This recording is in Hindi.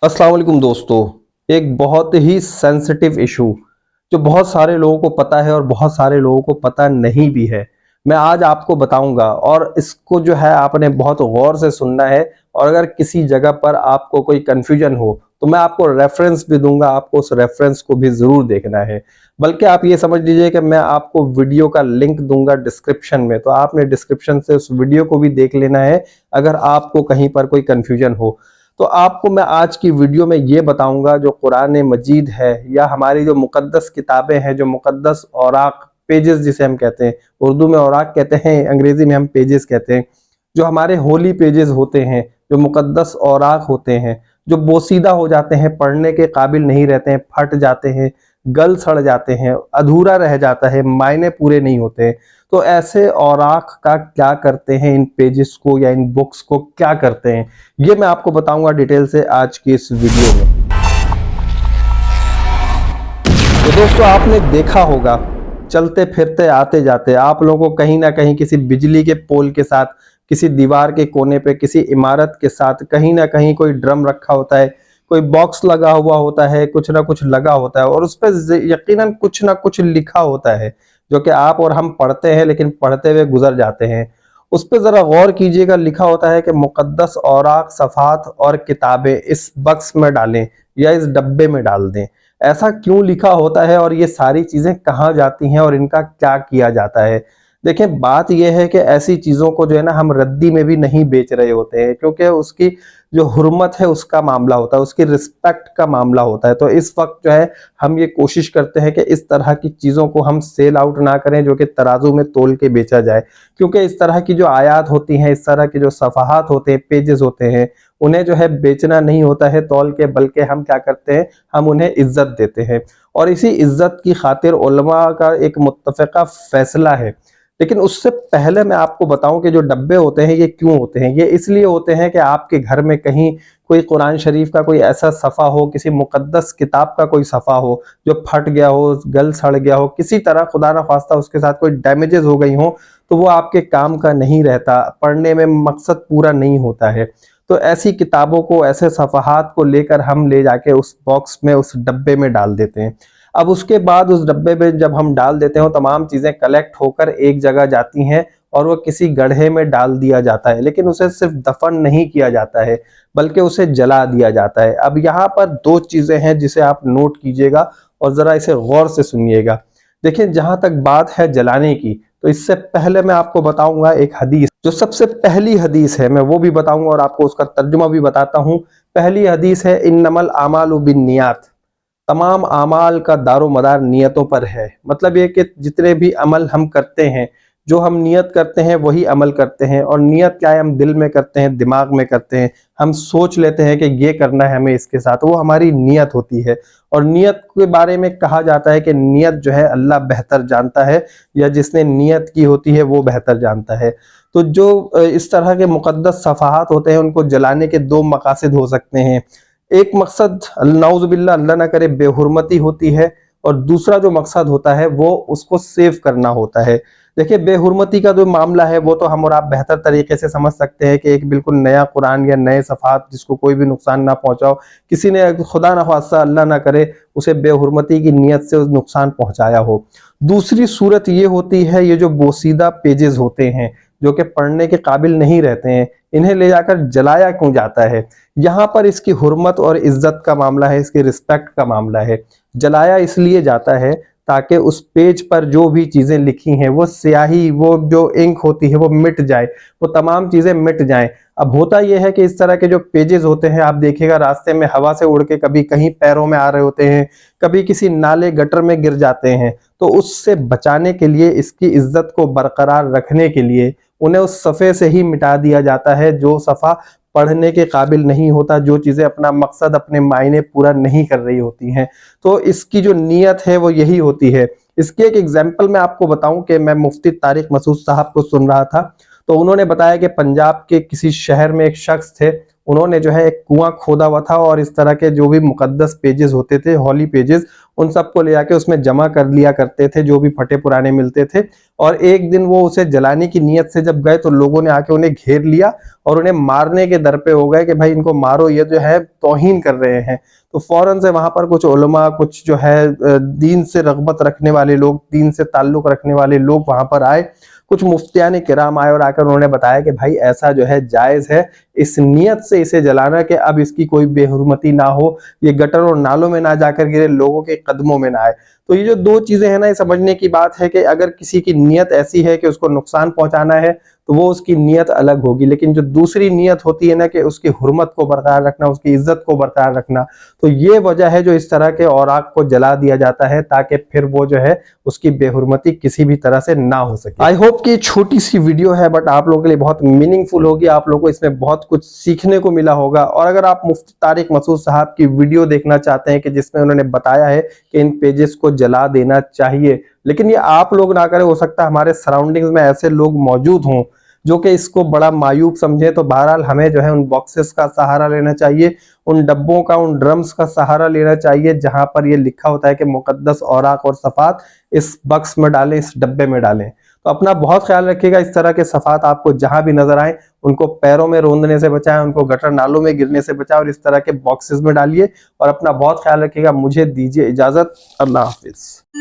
अस्सलाम वालेकुम दोस्तों। एक बहुत ही सेंसिटिव इशू जो बहुत सारे लोगों को पता है और बहुत सारे लोगों को पता नहीं भी है, मैं आज आपको बताऊंगा और इसको जो है आपने बहुत गौर से सुनना है। और अगर किसी जगह पर आपको कोई कंफ्यूजन हो तो मैं आपको रेफरेंस भी दूंगा, आपको उस रेफरेंस को भी जरूर देखना है। बल्कि आप ये समझ लीजिए कि मैं आपको वीडियो का लिंक दूंगा डिस्क्रिप्शन में, तो आपने डिस्क्रिप्शन से उस वीडियो को भी देख लेना है अगर आपको कहीं पर कोई कंफ्यूजन हो। तो आपको मैं आज की वीडियो में ये बताऊंगा जो कुरान मजीद है या हमारी जो मुकद्दस किताबें हैं, जो मुकद्दस औराक पेजेस जिसे हम कहते हैं, उर्दू में औराक कहते हैं, अंग्रेजी में हम पेजेस कहते हैं। जो हमारे होली पेजेस होते हैं, जो मुकद्दस औराक होते हैं, जो बोसीदा हो जाते हैं, पढ़ने के काबिल नहीं रहते हैं, फट जाते हैं, गल सड़ जाते हैं, अधूरा रह जाता है, मायने पूरे नहीं होते। तो ऐसे औराक का क्या करते हैं, इन पेजेस को या इन बुक्स को क्या करते हैं, ये मैं आपको बताऊंगा डिटेल से आज की इस वीडियो में। तो दोस्तों आपने देखा होगा चलते फिरते आते जाते आप लोगों को कहीं ना कहीं किसी बिजली के पोल के साथ, किसी दीवार के कोने पे, किसी इमारत के साथ कहीं ना कहीं कोई ड्रम रखा होता है, कोई बॉक्स लगा हुआ होता है, कुछ ना कुछ लगा होता है और उस पर यकीनन कुछ ना कुछ लिखा होता है जो कि आप और हम पढ़ते हैं लेकिन पढ़ते हुए गुजर जाते हैं। उस पर जरा गौर कीजिएगा, लिखा होता है कि मुकद्दस औराक, सफ़ात और किताबें इस बक्स में डालें या इस डब्बे में डाल दें। ऐसा क्यों लिखा होता है और ये सारी चीजें कहाँ जाती हैं और इनका क्या किया जाता है? देखिए बात यह है कि ऐसी चीजों को जो है ना हम रद्दी में भी नहीं बेच रहे होते हैं, क्योंकि उसकी जो हुर्मत है उसका मामला होता है, उसकी रिस्पेक्ट का मामला होता है। तो इस वक्त जो है हम ये कोशिश करते हैं कि इस तरह की चीजों को हम सेल आउट ना करें जो कि तराजू में तोल के बेचा जाए, क्योंकि इस तरह की जो आयात होती हैं, इस तरह के जो सफ़हात होते हैं, पेजेस होते हैं, उन्हें जो है बेचना नहीं होता है तौल के, बल्कि हम क्या करते हैं, हम उन्हें इज्जत देते हैं। और इसी इज्जत की खातिर उलमा का एक मुत्तफ़िक़ा फैसला है। लेकिन उससे पहले मैं आपको बताऊं कि जो डब्बे होते हैं ये क्यों होते हैं। ये इसलिए होते हैं कि आपके घर में कहीं कोई कुरान शरीफ का कोई ऐसा सफ़ा हो, किसी मुकद्दस किताब का कोई सफ़ा हो जो फट गया हो, गल सड़ गया हो, किसी तरह खुदा ना खास्ता उसके साथ कोई डैमेजेस हो गई हो, तो वो आपके काम का नहीं रहता, पढ़ने में मकसद पूरा नहीं होता है। तो ऐसी किताबों को, ऐसे सफ़हात को लेकर हम ले जाके उस बॉक्स में, उस डब्बे में डाल देते हैं। अब उसके बाद उस डब्बे में जब हम डाल देते हैं, तमाम चीज़ें कलेक्ट होकर एक जगह जाती हैं और वो किसी गड्ढे में डाल दिया जाता है। लेकिन उसे सिर्फ दफन नहीं किया जाता है बल्कि उसे जला दिया जाता है। अब यहाँ पर दो चीज़ें हैं जिसे आप नोट कीजिएगा और ज़रा इसे गौर से सुनिएगा। देखिए जहाँ तक बात है जलाने की, तो इससे पहले मैं आपको बताऊंगा एक हदीस, जो सबसे पहली हदीस है मैं वो भी बताऊंगा और आपको उसका तर्जुमा भी बताता हूँ। पहली हदीस है, इन्नमल आमालु बिन्नियात, तमाम आमाल का दारो मदार नियतों पर है। मतलब ये कि जितने भी अमल हम करते हैं, जो हम नियत करते हैं वही अमल करते हैं। और नियत क्या है, हम दिल में करते हैं, दिमाग में करते हैं, हम सोच लेते हैं कि ये करना है हमें इसके साथ, वो हमारी नियत होती है। और नियत के बारे में कहा जाता है कि नियत जो है अल्लाह बेहतर जानता है, या जिसने नियत की होती है वो बेहतर जानता है। तो जो इस तरह के मुकद्दस सफ़हात होते हैं उनको जलाने के दो मकासद हो सकते हैं। एक मकसद नाउज़ुबिल्लाह अल्लाह ना करे बेहुरमती होती है, और दूसरा जो मकसद होता है वो उसको सेव करना होता है। देखिए बेहुरमती का जो मामला है वो तो हम और आप बेहतर तरीके से समझ सकते हैं कि एक बिल्कुल नया कुरान या नए सफ़ात जिसको कोई भी नुकसान ना पहुंचाओ, किसी ने खुदा न खास्ता अल्लाह ना करे उसे बेहुरमती की नीयत से उस नुकसान पहुंचाया हो। दूसरी सूरत ये होती है, ये जो बोसीदा पेजेस होते हैं जो कि पढ़ने के काबिल नहीं रहते हैं, इन्हें ले जाकर जलाया क्यों जाता है? यहाँ पर इसकी हुर्मत और इज्जत का मामला है, इसकी रिस्पेक्ट का मामला है। जलाया इसलिए जाता है ताकि उस पेज पर जो भी चीजें लिखी हैं, वो स्याही, वो जो इंक होती है वो मिट जाए, वो तमाम चीजें मिट जाएं। अब होता यह है कि इस तरह के जो पेजेस होते हैं, आप देखिएगा रास्ते में हवा से उड़ के कभी कहीं पैरों में आ रहे होते हैं, कभी किसी नाले गटर में गिर जाते हैं। तो उससे बचाने के लिए, इसकी इज्जत को बरकरार रखने के लिए उन्हें उस सफ़े से ही मिटा दिया जाता है जो सफ़ा पढ़ने के काबिल नहीं होता, जो चीज़ें अपना मकसद, अपने मायने पूरा नहीं कर रही होती हैं। तो इसकी जो नीयत है वो यही होती है। इसकी एक एग्जाम्पल मैं आपको बताऊं कि मैं मुफ्ती तारिक मसूद साहब को सुन रहा था, तो उन्होंने बताया कि पंजाब के किसी शहर में एक शख्स थे, उन्होंने जो है एक कुआं खोदा हुआ था और इस तरह के जो भी मुकद्दस पेजेस होते थे, हॉली पेजेस, उन सबको ले आके उसमें जमा कर लिया करते थे, जो भी फटे पुराने मिलते थे। और एक दिन वो उसे जलाने की नीयत से जब गए तो लोगों ने आके उन्हें घेर लिया और उन्हें मारने के दर पे हो गए कि भाई इनको मारो, ये जो है तौहीन कर रहे हैं। तो फौरन से वहां पर कुछ उलमा, कुछ जो है दीन से रगबत रखने वाले लोग, दीन से ताल्लुक रखने वाले लोग वहां पर आए। कुछ मुफ्तियान किराम आए और आकर उन्होंने बताया कि भाई ऐसा जो है जायज है, इस नियत से इसे जलाना कि अब इसकी कोई बेहुरमती ना हो, ये गटर और नालों में ना जाकर गिरे, लोगों के कदमों में ना आए। तो ये जो दो चीजें हैं ना, ये समझने की बात है कि अगर किसी की नियत ऐसी है कि उसको नुकसान पहुंचाना है तो वो उसकी नियत अलग होगी, लेकिन जो दूसरी नियत होती है ना कि उसकी हुर्मत को बरकरार रखना, उसकी इज्जत को बरकरार रखना, तो ये वजह है जो इस तरह के औराक को जला दिया जाता है, ताकि फिर वो जो है उसकी बेहुरमती किसी भी तरह से ना हो सके। आई होप कि छोटी सी वीडियो है बट आप लोगों के लिए बहुत मीनिंगफुल होगी, आप लोगों को इसमें बहुत कुछ सीखने को मिला होगा। और अगर आप मुफ्ती तारिक मसूद साहब की वीडियो देखना चाहते हैं कि जिसमें उन्होंने बताया है कि इन पेजेस को जला देना चाहिए, लेकिन ये आप लोग ना करें, हो सकता है हमारे सराउंडिंग्स में ऐसे लोग मौजूद हों जो कि इसको बड़ा मायूब समझे, तो बहरहाल हमें जो है उन बॉक्सेस का सहारा लेना चाहिए, उन डब्बों का, उन ड्रम्स का सहारा लेना चाहिए जहां पर ये लिखा होता है कि मुकद्दस औराक और सफात इस बक्स में डालें, इस डब्बे में डालें। तो अपना बहुत ख्याल रखिएगा। इस तरह के सफात आपको जहां भी नजर आए उनको पैरों में रोंदने से बचाएं, उनको गटर नालों में गिरने से बचाएं और इस तरह के बॉक्सेस में डालिए। और अपना बहुत ख्याल रखिएगा। मुझे दीजिए इजाजत। अल्लाह हाफिज।